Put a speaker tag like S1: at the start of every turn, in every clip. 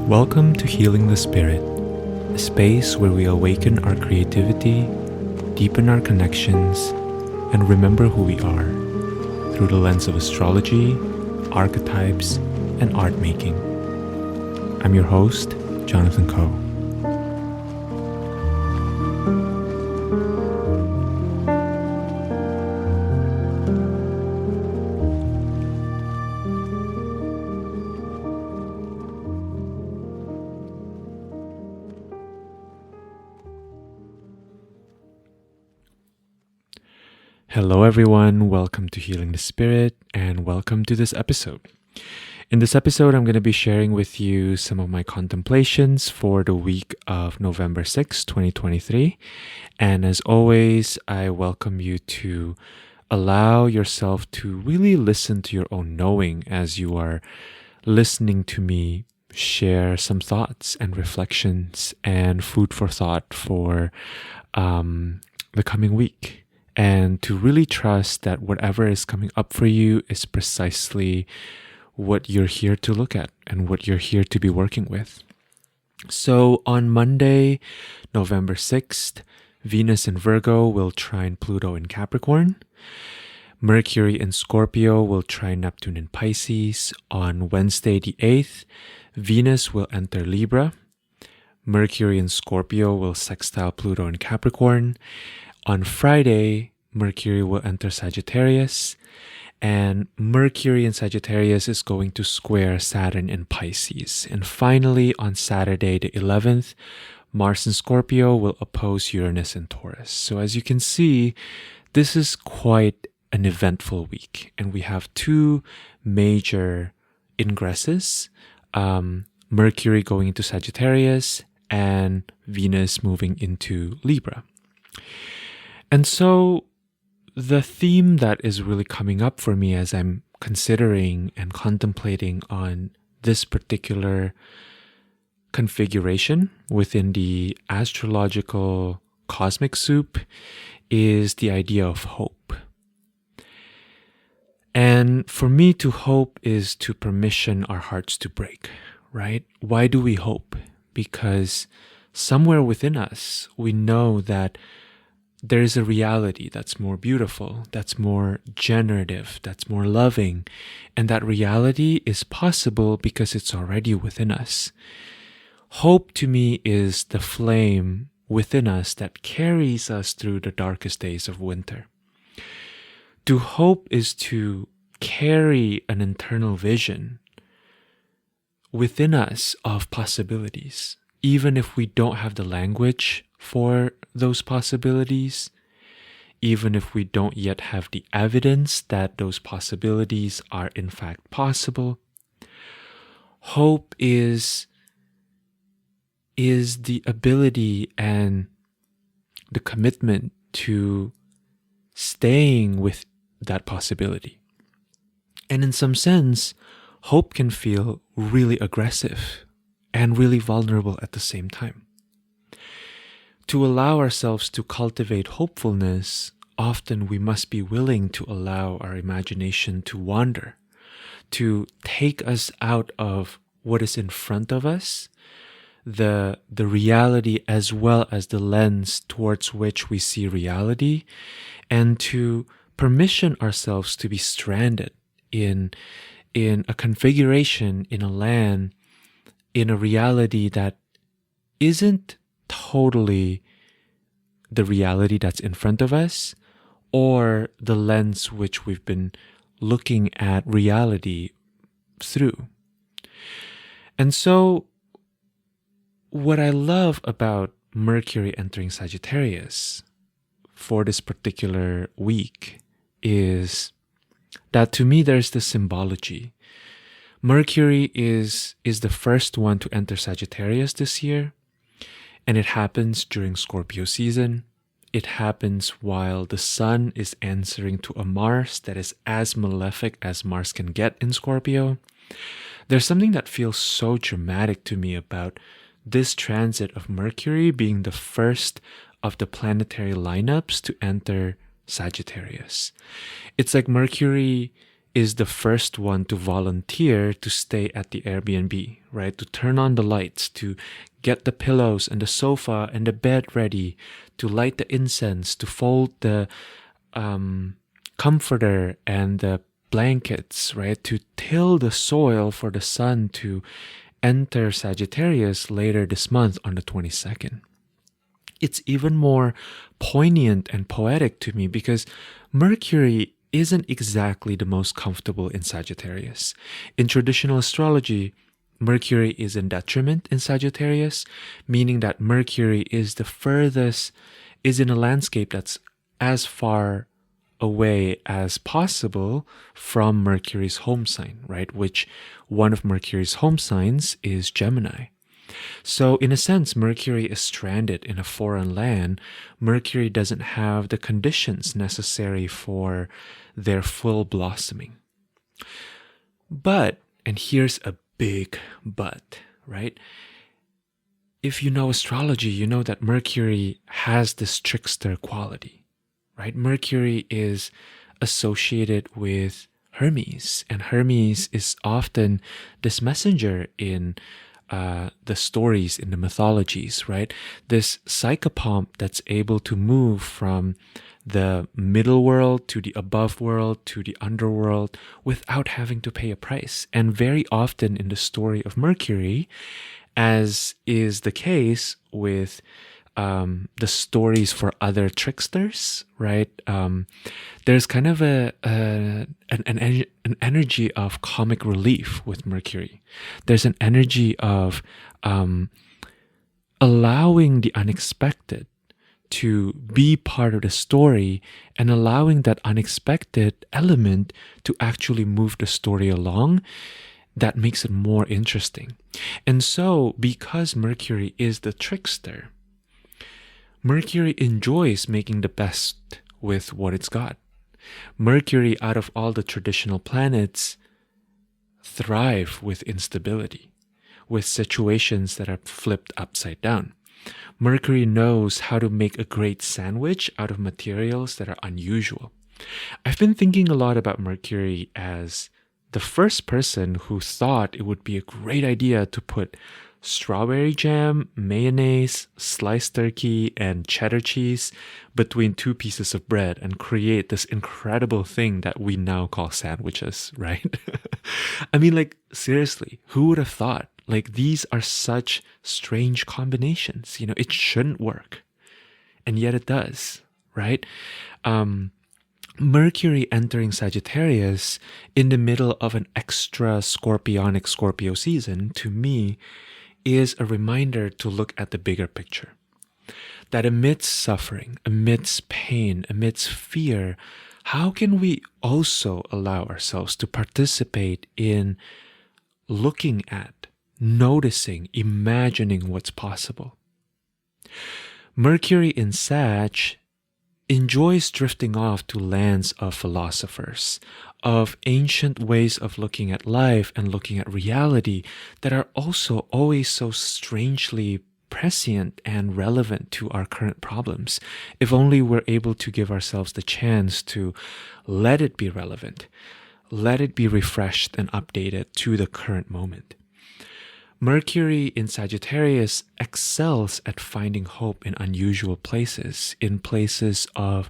S1: Welcome to Healing the Spirit, a space where we awaken our creativity, deepen our connections, and remember who we are through the lens of astrology, archetypes, and art making. I'm your host, Jonathan Coe. Hello everyone, welcome to Healing the Spirit, and welcome to this episode. In this episode, I'm going to be sharing with you some of my contemplations for the week of November 6, 2023. And as always, I welcome you to allow yourself to really listen to your own knowing as you are listening to me share some thoughts and reflections and food for thought for the coming week. And to really trust that whatever is coming up for you is precisely what you're here to look at and what you're here to be working with. So on Monday, November 6th, Venus in Virgo will trine Pluto in Capricorn. Mercury in Scorpio will trine Neptune in Pisces. On Wednesday the 8th, Venus will enter Libra. Mercury in Scorpio will sextile Pluto in Capricorn. On Friday, Mercury will enter Sagittarius, and Mercury in Sagittarius is going to square Saturn in Pisces. And finally, on Saturday, the 11th, Mars in Scorpio will oppose Uranus in Taurus. So as you can see, this is quite an eventful week, and we have two major ingresses, Mercury going into Sagittarius and Venus moving into Libra. And so the theme that is really coming up for me as I'm considering and contemplating on this particular configuration within the astrological cosmic soup is the idea of hope. And for me, to hope is to permission our hearts to break, right? Why do we hope? Because somewhere within us, we know that there is a reality that's more beautiful, that's more generative, that's more loving. And that reality is possible because it's already within us. Hope to me is the flame within us that carries us through the darkest days of winter. To hope is to carry an internal vision within us of possibilities, even if we don't have the language for those possibilities, even if we don't yet have the evidence that those possibilities are in fact possible. Hope is the ability and the commitment to staying with that possibility. And in some sense, hope can feel really aggressive and really vulnerable at the same time. To allow ourselves to cultivate hopefulness, often we must be willing to allow our imagination to wander, to take us out of what is in front of us, the reality as well as the lens towards which we see reality, and to permission ourselves to be stranded in a configuration, in a land, in a reality that isn't totally the reality that's in front of us or the lens which we've been looking at reality through. And so what I love about Mercury entering Sagittarius for this particular week is that to me there's the symbology. Mercury is the first one to enter Sagittarius this year. And it happens during Scorpio season. It happens while the sun is answering to a Mars that is as malefic as Mars can get in Scorpio. There's something that feels so dramatic to me about this transit of Mercury being the first of the planetary lineups to enter Sagittarius. It's like Mercury is the first one to volunteer to stay at the Airbnb, right? To turn on the lights, to get the pillows and the sofa and the bed ready, to light the incense, to fold the comforter and the blankets, right? To till the soil for the sun to enter Sagittarius later this month on the 22nd. It's even more poignant and poetic to me because Mercury isn't exactly the most comfortable in Sagittarius. In traditional astrology, Mercury is in detriment in Sagittarius, meaning that Mercury is the furthest, is in a landscape that's as far away as possible from Mercury's home sign, right? Which one of Mercury's home signs is Gemini. So in a sense, Mercury is stranded in a foreign land. Mercury doesn't have the conditions necessary for their full blossoming. But, and here's a big but, right? If you know astrology, you know that Mercury has this trickster quality, right? Mercury is associated with Hermes, and Hermes is often this messenger in the stories, in the mythologies, right? This psychopomp that's able to move from the middle world to the above world to the underworld without having to pay a price. And very often in the story of Mercury, as is the case with the stories for other tricksters, right? There's kind of an energy of comic relief with Mercury. There's an energy of allowing the unexpected to be part of the story and allowing that unexpected element to actually move the story along. That makes it more interesting. And so, because Mercury is the trickster, Mercury enjoys making the best with what it's got. Mercury, out of all the traditional planets, thrive with instability, with situations that are flipped upside down. Mercury knows how to make a great sandwich out of materials that are unusual. I've been thinking a lot about Mercury as the first person who thought it would be a great idea to put strawberry jam, mayonnaise, sliced turkey, and cheddar cheese between two pieces of bread and create this incredible thing that we now call sandwiches, right? I mean, like, seriously, who would have thought? Like, these are such strange combinations. You know, it shouldn't work. And yet it does, right? Mercury entering Sagittarius in the middle of an extra scorpionic Scorpio season, to me, is a reminder to look at the bigger picture. That amidst suffering, amidst pain, amidst fear, how can we also allow ourselves to participate in looking at, noticing, imagining what's possible? Mercury in Sag enjoys drifting off to lands of philosophers, of ancient ways of looking at life and looking at reality that are also always so strangely prescient and relevant to our current problems, if only we're able to give ourselves the chance to let it be relevant, let it be refreshed and updated to the current moment. Mercury in Sagittarius excels at finding hope in unusual places, in places of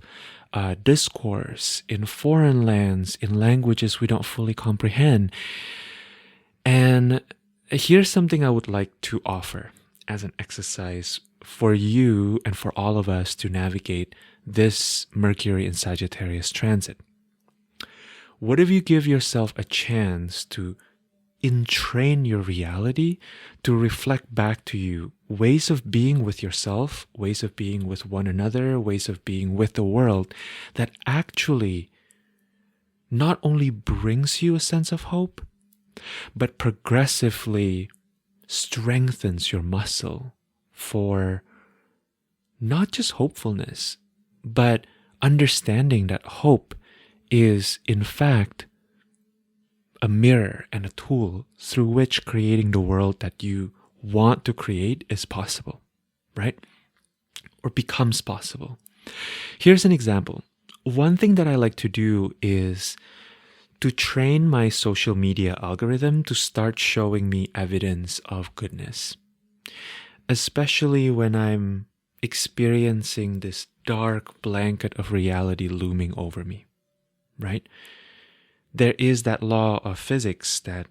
S1: discourse, in foreign lands, in languages we don't fully comprehend. And here's something I would like to offer as an exercise for you and for all of us to navigate this Mercury in Sagittarius transit. What if you give yourself a chance to entrain your reality to reflect back to you ways of being with yourself, ways of being with one another, ways of being with the world that actually not only brings you a sense of hope, but progressively strengthens your muscle for not just hopefulness, but understanding that hope is in fact a mirror and a tool through which creating the world that you want to create is possible, right? Or becomes possible. Here's an example. One thing that I like to do is to train my social media algorithm to start showing me evidence of goodness, especially when I'm experiencing this dark blanket of reality looming over me, right? There is that law of physics that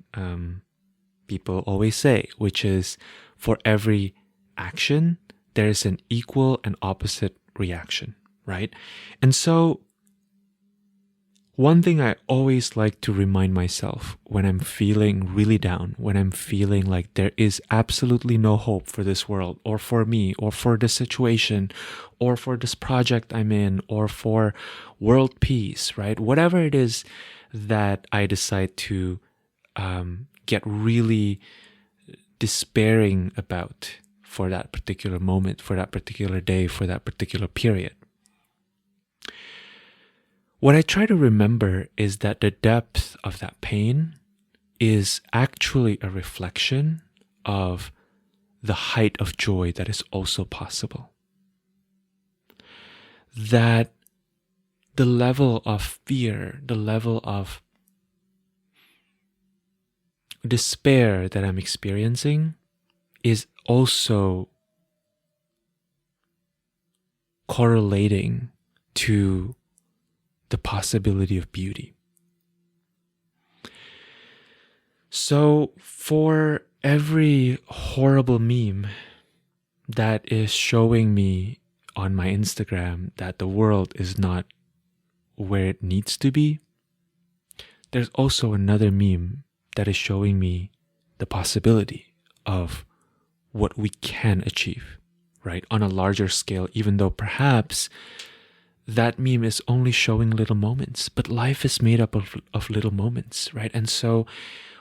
S1: people always say, which is for every action, there is an equal and opposite reaction, right? And so one thing I always like to remind myself when I'm feeling really down, when I'm feeling like there is absolutely no hope for this world, or for me, or for this situation, or for this project I'm in, or for world peace, right? Whatever it is that I decide to get really despairing about for that particular moment, for that particular day, for that particular period. What I try to remember is that the depth of that pain is actually a reflection of the height of joy that is also possible. That the level of fear, the level of despair that I'm experiencing is also correlating to the possibility of beauty. So for every horrible meme that is showing me on my Instagram that the world is not where it needs to be, there's also another meme that is showing me the possibility of what we can achieve, right? On a larger scale, even though perhaps that meme is only showing little moments, but life is made up of little moments, right? And so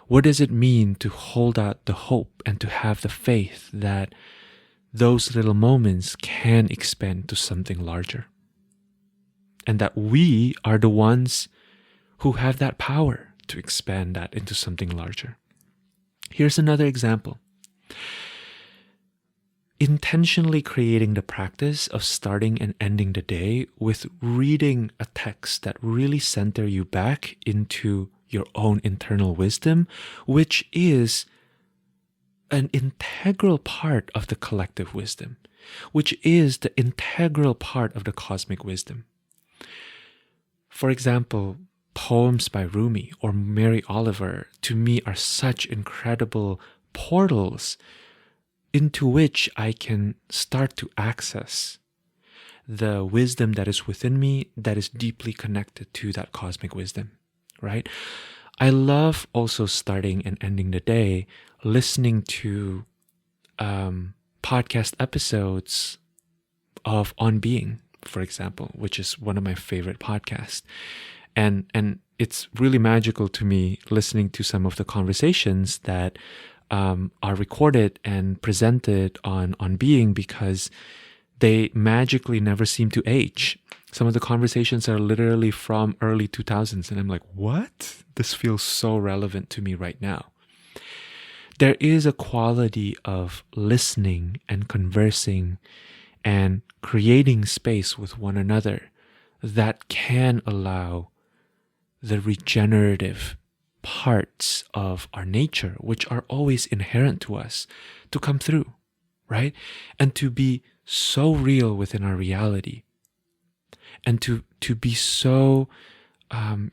S1: what does it mean to hold out the hope and to have the faith that those little moments can expand to something larger? And that we are the ones who have that power to expand that into something larger. Here's another example. Intentionally creating the practice of starting and ending the day with reading a text that really center you back into your own internal wisdom, which is an integral part of the collective wisdom, which is the integral part of the cosmic wisdom. For example, poems by Rumi or Mary Oliver, to me, are such incredible portals into which I can start to access the wisdom that is within me that is deeply connected to that cosmic wisdom, right? I love also starting and ending the day listening to podcast episodes of On Being, for example, which is one of my favorite podcasts. And it's really magical to me listening to some of the conversations that are recorded and presented on Being, because they magically never seem to age. Some of the conversations are literally from early 2000s, and I'm like, what? This feels so relevant to me right now. There is a quality of listening and conversing and creating space with one another that can allow the regenerative parts of our nature, which are always inherent to us, to come through, right? And to be so real within our reality, and to be so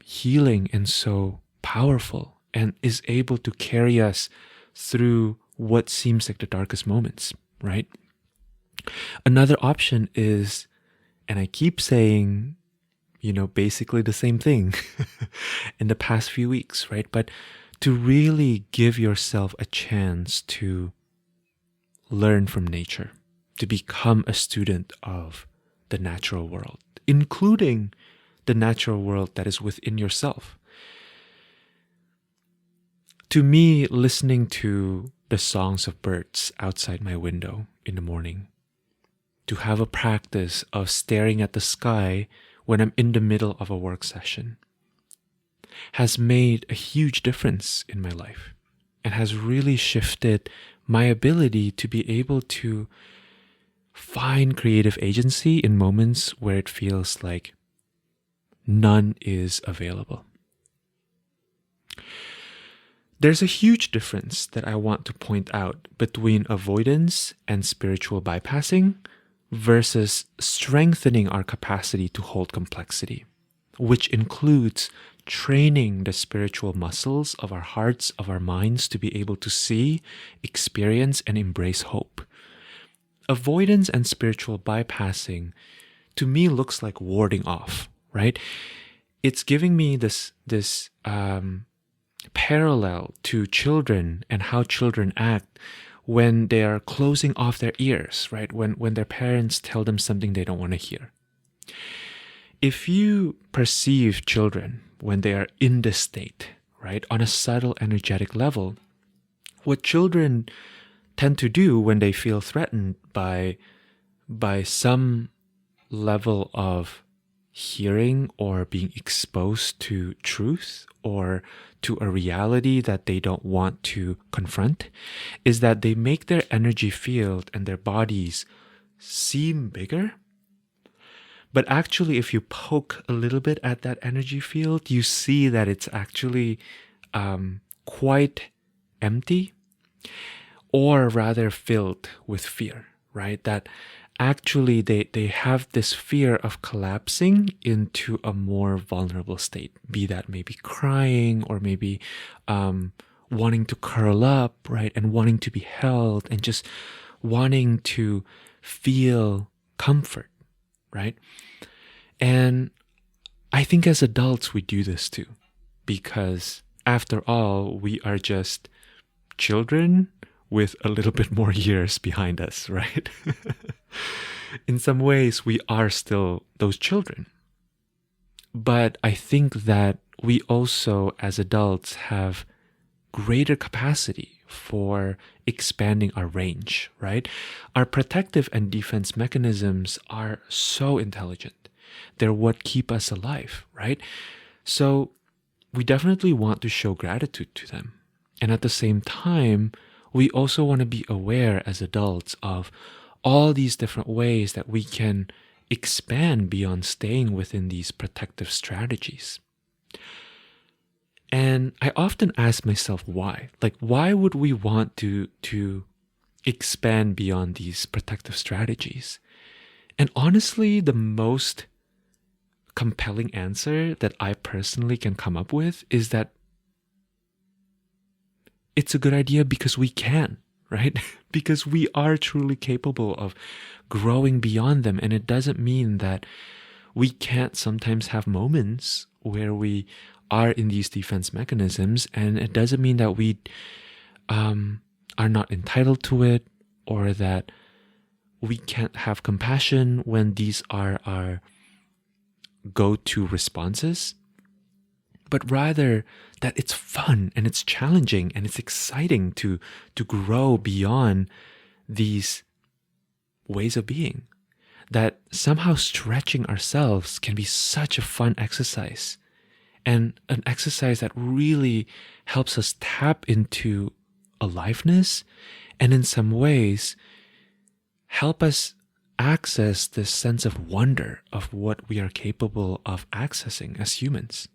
S1: healing and so powerful, and is able to carry us through what seems like the darkest moments, right? Another option is, and I keep saying, basically the same thing in the past few weeks, right? But to really give yourself a chance to learn from nature, to become a student of the natural world, including the natural world that is within yourself. To me, listening to the songs of birds outside my window in the morning, to have a practice of staring at the sky when I'm in the middle of a work session, has made a huge difference in my life and has really shifted my ability to be able to find creative agency in moments where it feels like none is available. There's a huge difference that I want to point out between avoidance and spiritual bypassing versus strengthening our capacity to hold complexity, which includes training the spiritual muscles of our hearts, of our minds, to be able to see, experience, and embrace hope. Avoidance and spiritual bypassing, to me, looks like warding off, right? It's giving me this parallel to children and how children act when they are closing off their ears, right? When their parents tell them something they don't want to hear. If you perceive children when they are in this state, right, on a subtle energetic level, what children tend to do when they feel threatened by some level of hearing or being exposed to truth or to a reality that they don't want to confront is that they make their energy field and their bodies seem bigger. But actually, if you poke a little bit at that energy field, you see that it's actually quite empty, or rather filled with fear, right? That actually they have this fear of collapsing into a more vulnerable state, be that maybe crying or maybe wanting to curl up, right? And wanting to be held and just wanting to feel comfort, right? And I think as adults, we do this too, because after all, we are just children with a little bit more years behind us, right? In some ways, we are still those children. But I think that we also, as adults, have greater capacity for expanding our range, right? Our protective and defense mechanisms are so intelligent. They're what keep us alive, right? So we definitely want to show gratitude to them. And at the same time, we also want to be aware as adults of all these different ways that we can expand beyond staying within these protective strategies. And I often ask myself why. Like, why would we want to expand beyond these protective strategies? And honestly, the most compelling answer that I personally can come up with is that it's a good idea because we can, right? Because we are truly capable of growing beyond them. And it doesn't mean that we can't sometimes have moments where we are in these defense mechanisms. And it doesn't mean that we are not entitled to it, or that we can't have compassion when these are our go-to responses. But rather that it's fun and it's challenging and it's exciting to grow beyond these ways of being. That somehow stretching ourselves can be such a fun exercise, and an exercise that really helps us tap into aliveness, and in some ways help us access this sense of wonder of what we are capable of accessing as humans.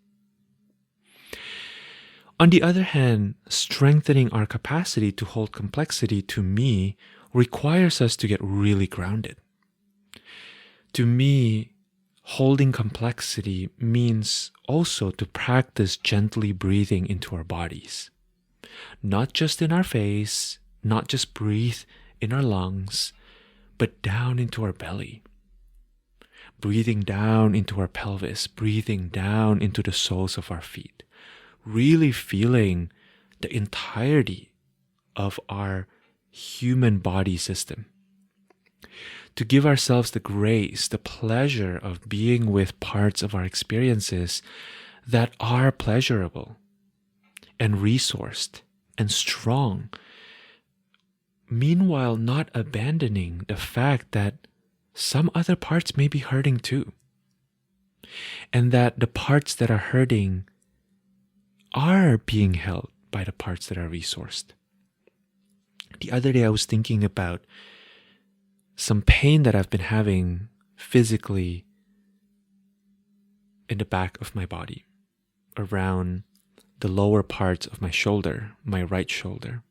S1: On the other hand, strengthening our capacity to hold complexity, to me, requires us to get really grounded. To me, holding complexity means also to practice gently breathing into our bodies. Not just in our face, not just breathe in our lungs, but down into our belly. Breathing down into our pelvis, breathing down into the soles of our feet. Really feeling the entirety of our human body system. To give ourselves the grace, the pleasure of being with parts of our experiences that are pleasurable and resourced and strong. Meanwhile, not abandoning the fact that some other parts may be hurting too. And that the parts that are hurting are being held by the parts that are resourced. The other day I was thinking about some pain that I've been having physically in the back of my body, around the lower parts of my shoulder, my right shoulder.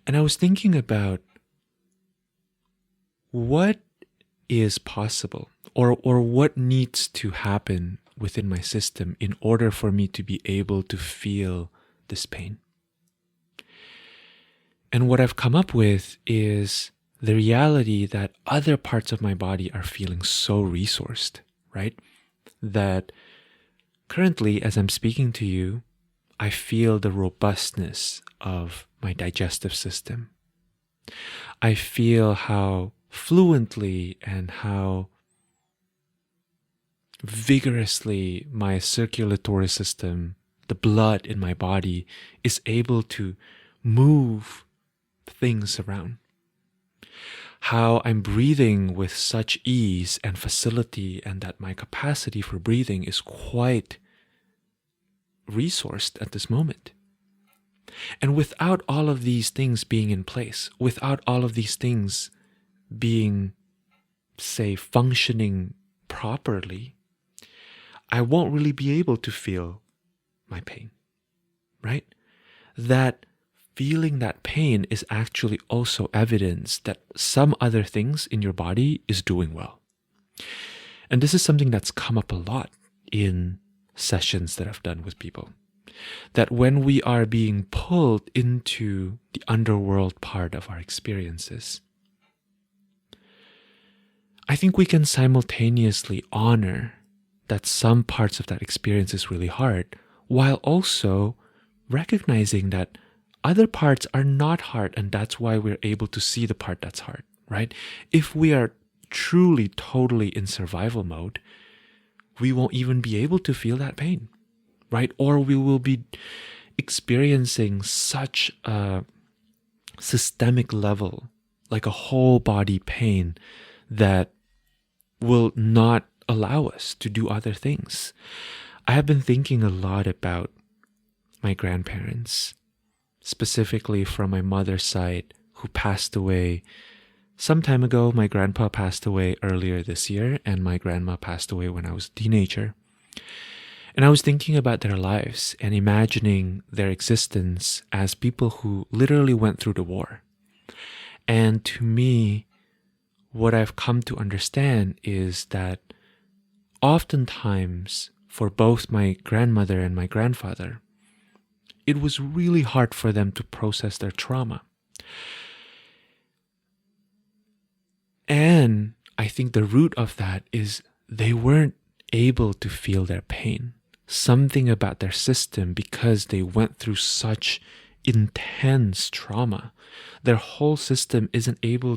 S1: And I was thinking about what is possible or what needs to happen within my system in order for me to be able to feel this pain. And what I've come up with is the reality that other parts of my body are feeling so resourced, right? That currently, as I'm speaking to you, I feel the robustness of my digestive system. I feel how fluently and how vigorously my circulatory system, the blood in my body, is able to move things around. How I'm breathing with such ease and facility, and that my capacity for breathing is quite resourced at this moment. And without all of these things being in place, without all of these things being, say, functioning properly, I won't really be able to feel my pain, right? That feeling that pain is actually also evidence that some other things in your body is doing well. And this is something that's come up a lot in sessions that I've done with people. That when we are being pulled into the underworld part of our experiences, I think we can simultaneously honor that some parts of that experience is really hard, while also recognizing that other parts are not hard, and that's why we're able to see the part that's hard, right? If we are truly, totally in survival mode, we won't even be able to feel that pain, right? Or we will be experiencing such a systemic level, like a whole body pain, that will not allow us to do other things. I have been thinking a lot about my grandparents, specifically from my mother's side, who passed away some time ago. My grandpa passed away earlier this year, and my grandma passed away when I was a teenager. And I was thinking about their lives and imagining their existence as people who literally went through the war. And to me, what I've come to understand is that oftentimes, for both my grandmother and my grandfather, it was really hard for them to process their trauma. And I think the root of that is they weren't able to feel their pain. Something about their system, because they went through such intense trauma, their whole system aren't able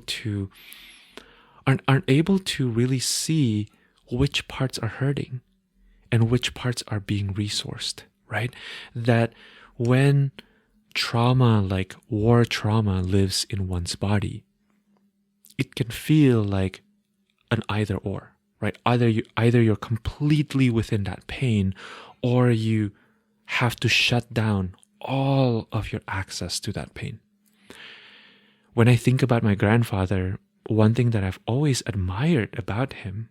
S1: to really see which parts are hurting and which parts are being resourced, right? That when trauma, like war trauma, lives in one's body, it can feel like an either or, right? Either you're completely within that pain, or you have to shut down all of your access to that pain. When I think about my grandfather, one thing that I've always admired about him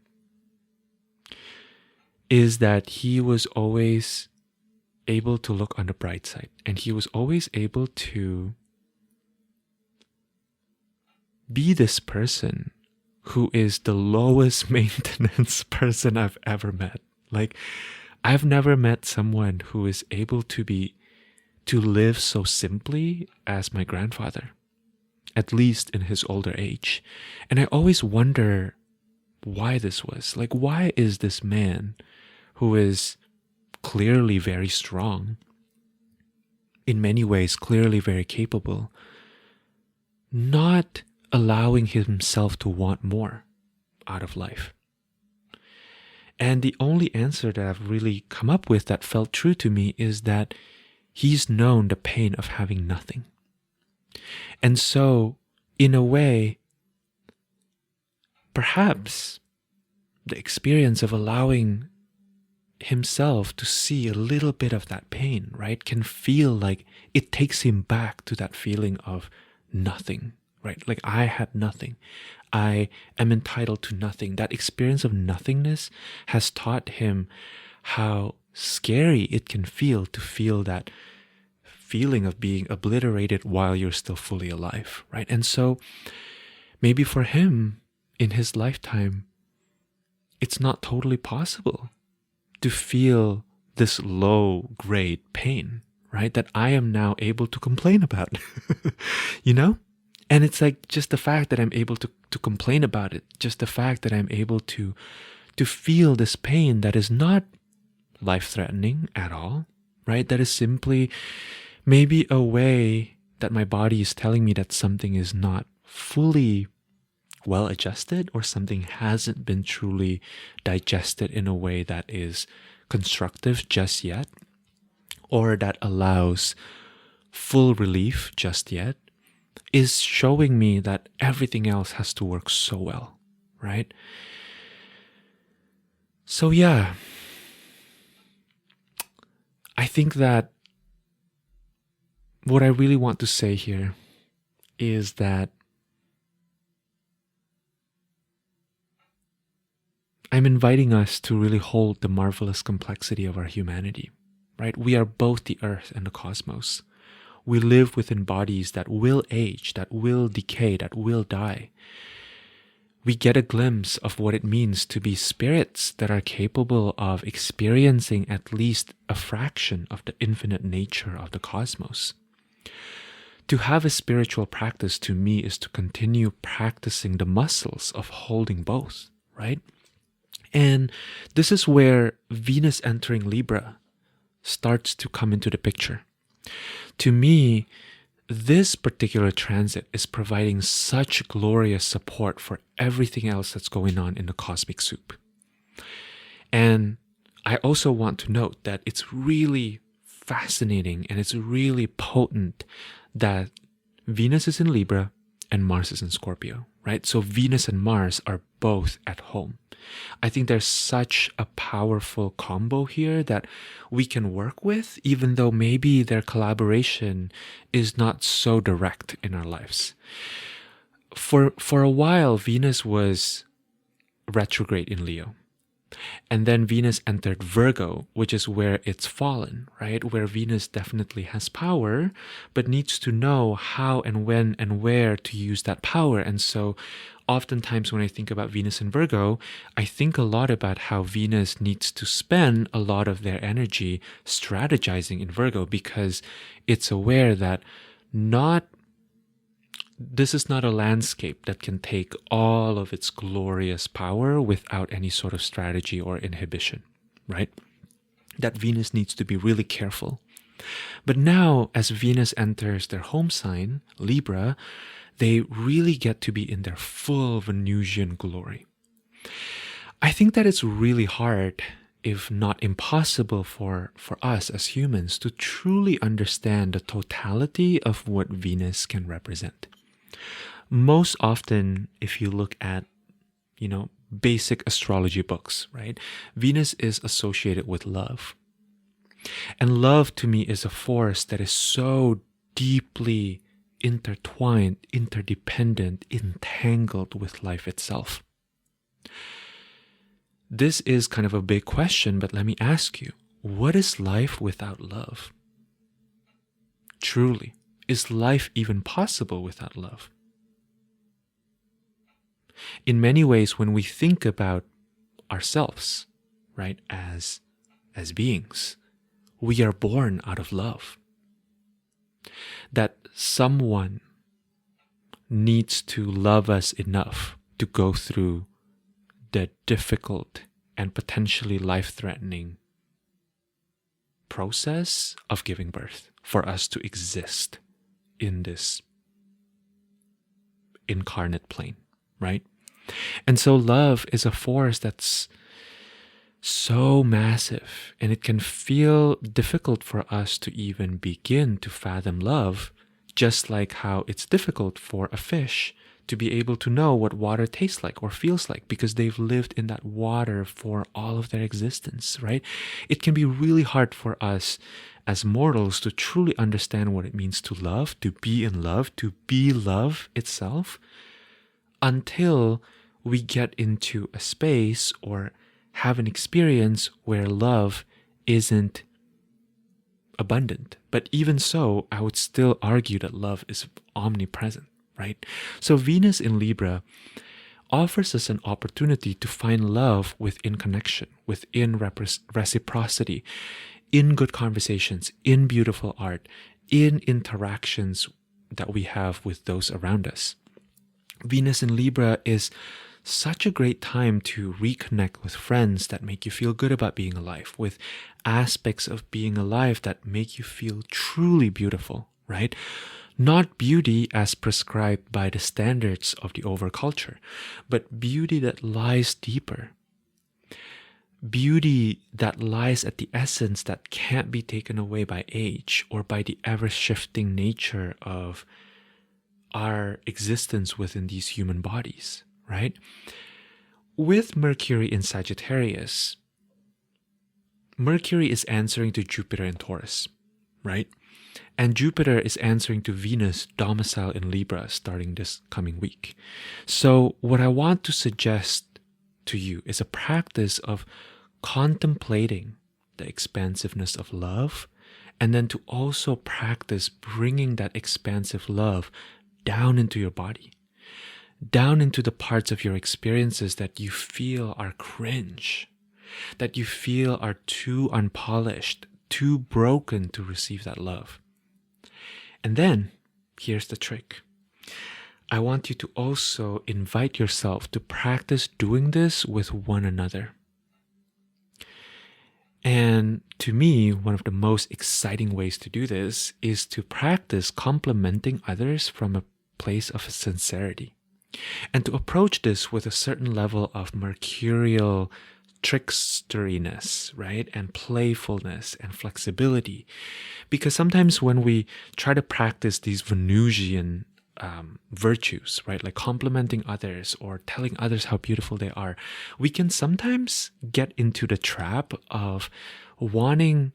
S1: is that he was always able to look on the bright side, and he was always able to be this person who is the lowest maintenance person I've ever met. Like, I've never met someone who is able to live so simply as my grandfather, at least in his older age. And I always wonder why this was. Like, why is this man who is clearly very strong, in many ways clearly very capable, not allowing himself to want more out of life? And the only answer that I've really come up with that felt true to me is that he's known the pain of having nothing. And so, in a way, perhaps the experience of allowing himself to see a little bit of that pain, right, can feel like it takes him back to that feeling of nothing, right? Like, I had nothing. I am entitled to nothing. That experience of nothingness has taught him how scary it can feel to feel that feeling of being obliterated while you're still fully alive, right? And so maybe for him in his lifetime, it's not totally possible to feel this low grade pain, right? That I am now able to complain about, you know? And it's like just the fact that I'm able to complain about it, just the fact that I'm able to feel this pain that is not life-threatening at all, right? That is simply maybe a way that my body is telling me that something is not fully well adjusted, or something hasn't been truly digested in a way that is constructive just yet, or that allows full relief just yet, is showing me that everything else has to work so well, right? So yeah, I think that what I really want to say here is that I'm inviting us to really hold the marvelous complexity of our humanity, right? We are both the earth and the cosmos. We live within bodies that will age, that will decay, that will die. We get a glimpse of what it means to be spirits that are capable of experiencing at least a fraction of the infinite nature of the cosmos. To have a spiritual practice to me is to continue practicing the muscles of holding both, right? And this is where Venus entering Libra starts to come into the picture. To me, this particular transit is providing such glorious support for everything else that's going on in the cosmic soup. And I also want to note that it's really fascinating and it's really potent that Venus is in Libra and Mars is in Scorpio, right? So Venus and Mars are both at home. I think there's such a powerful combo here that we can work with, even though maybe their collaboration is not so direct in our lives. For a while, Venus was retrograde in Leo. And then Venus entered Virgo, which is where it's fallen, right? Where Venus definitely has power, but needs to know how and when and where to use that power. And so oftentimes when I think about Venus in Virgo, I think a lot about how Venus needs to spend a lot of their energy strategizing in Virgo, because it's aware that this is not a landscape that can take all of its glorious power without any sort of strategy or inhibition, right? That Venus needs to be really careful. But now, as Venus enters their home sign, Libra, they really get to be in their full Venusian glory. I think that it's really hard, if not impossible for us as humans to truly understand the totality of what Venus can represent. Most often, if you look at, basic astrology books, right? Venus is associated with love. And love to me is a force that is so deeply intertwined, interdependent, entangled with life itself. This is kind of a big question, but let me ask you, what is life without love? Truly, is life even possible without love? In many ways, when we think about ourselves, right, as beings, we are born out of love. That someone needs to love us enough to go through the difficult and potentially life-threatening process of giving birth for us to exist in this incarnate plane, right? And so love is a force that's so massive, and it can feel difficult for us to even begin to fathom love, just like how it's difficult for a fish to be able to know what water tastes like or feels like, because they've lived in that water for all of their existence, right? It can be really hard for us as mortals to truly understand what it means to love, to be in love, to be love itself, until we get into a space or have an experience where love isn't abundant. But even so, I would still argue that love is omnipresent, right? So Venus in Libra offers us an opportunity to find love within connection, within reciprocity, in good conversations, in beautiful art, in interactions that we have with those around us. Venus in Libra is such a great time to reconnect with friends that make you feel good about being alive, with aspects of being alive that make you feel truly beautiful, right? Not beauty as prescribed by the standards of the overculture, but beauty that lies deeper. Beauty that lies at the essence that can't be taken away by age or by the ever-shifting nature of our existence within these human bodies, right? With Mercury in Sagittarius, Mercury is answering to Jupiter in Taurus, right? And Jupiter is answering to Venus domicile in Libra starting this coming week. So what I want to suggest to you is a practice of contemplating the expansiveness of love, and then to also practice bringing that expansive love down into your body, down into the parts of your experiences that you feel are cringe, that you feel are too unpolished, too broken to receive that love. And then, here's the trick. I want you to also invite yourself to practice doing this with one another. And to me, one of the most exciting ways to do this is to practice complimenting others from a place of sincerity. And to approach this with a certain level of mercurial tricksteriness, right? And playfulness and flexibility. Because sometimes when we try to practice these Venusian virtues, right? Like complimenting others or telling others how beautiful they are, we can sometimes get into the trap of wanting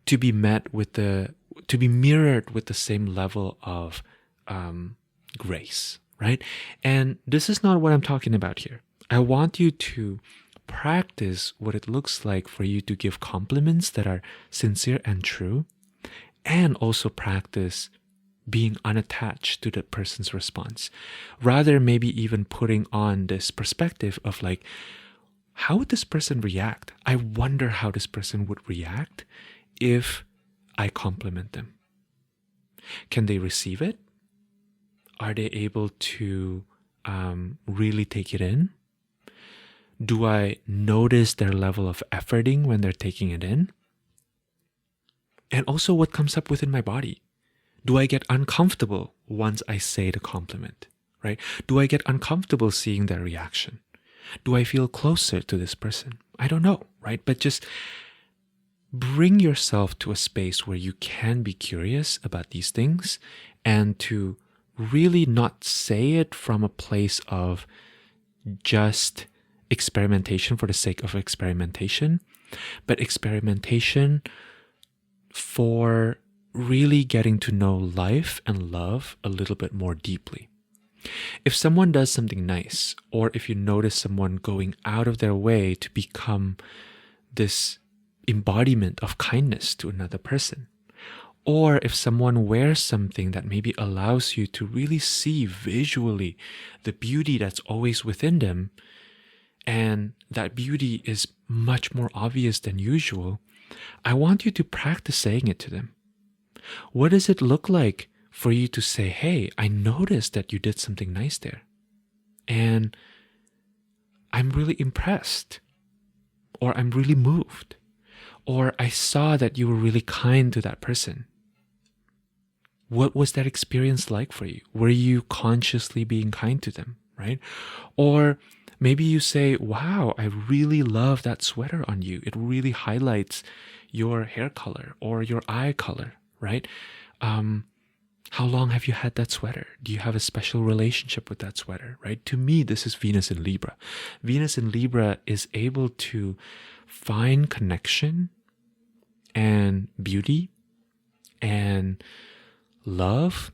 S1: to be met with to be mirrored with the same level of grace, right? And this is not what I'm talking about here. I want you to practice what it looks like for you to give compliments that are sincere and true, and also practice being unattached to the person's response. Rather, maybe even putting on this perspective of like, how would this person react? I wonder how this person would react if I compliment them. Can they receive it? Are they able to really take it in? Do I notice their level of efforting when they're taking it in? And also what comes up within my body. Do I get uncomfortable once I say the compliment, right? Do I get uncomfortable seeing their reaction? Do I feel closer to this person? I don't know, right? But just bring yourself to a space where you can be curious about these things and to really not say it from a place of just experimentation for the sake of experimentation, but experimentation for really getting to know life and love a little bit more deeply. If someone does something nice, or if you notice someone going out of their way to become this embodiment of kindness to another person, or if someone wears something that maybe allows you to really see visually the beauty that's always within them, and that beauty is much more obvious than usual, I want you to practice saying it to them. What does it look like for you to say, hey, I noticed that you did something nice there, and I'm really impressed, or I'm really moved, or I saw that you were really kind to that person. What was that experience like for you? Were you consciously being kind to them, right? Or maybe you say, wow, I really love that sweater on you. It really highlights your hair color or your eye color, right? How long have you had that sweater? Do you have a special relationship with that sweater, right? To me, this is Venus in Libra. Venus in Libra is able to find connection and beauty and love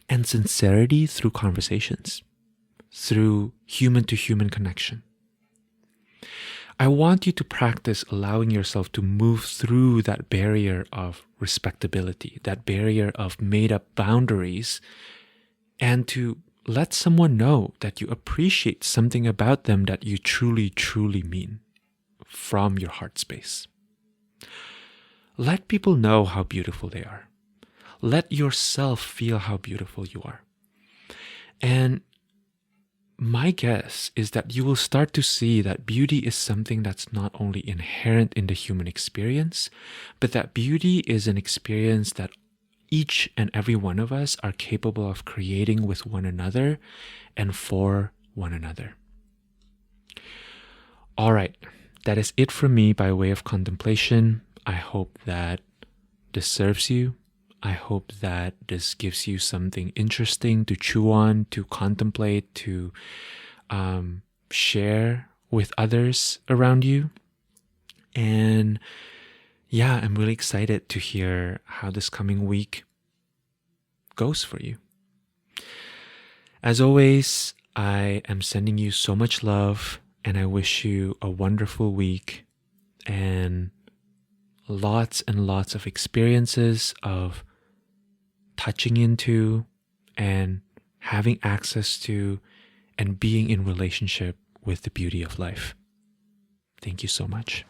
S1: and sincerity through conversations, through human to human connection. I want you to practice allowing yourself to move through that barrier of respectability, that barrier of made up boundaries, and to let someone know that you appreciate something about them that you truly, truly mean from your heart space. Let people know how beautiful they are. Let yourself feel how beautiful you are. And my guess is that you will start to see that beauty is something that's not only inherent in the human experience, but that beauty is an experience that each and every one of us are capable of creating with one another and for one another. All right, that is it from me by way of contemplation. I hope that this serves you. I hope that this gives you something interesting to chew on, to contemplate, to share with others around you. And yeah, I'm really excited to hear how this coming week goes for you. As always, I am sending you so much love, and I wish you a wonderful week and lots of experiences of touching into and having access to and being in relationship with the beauty of life. Thank you so much.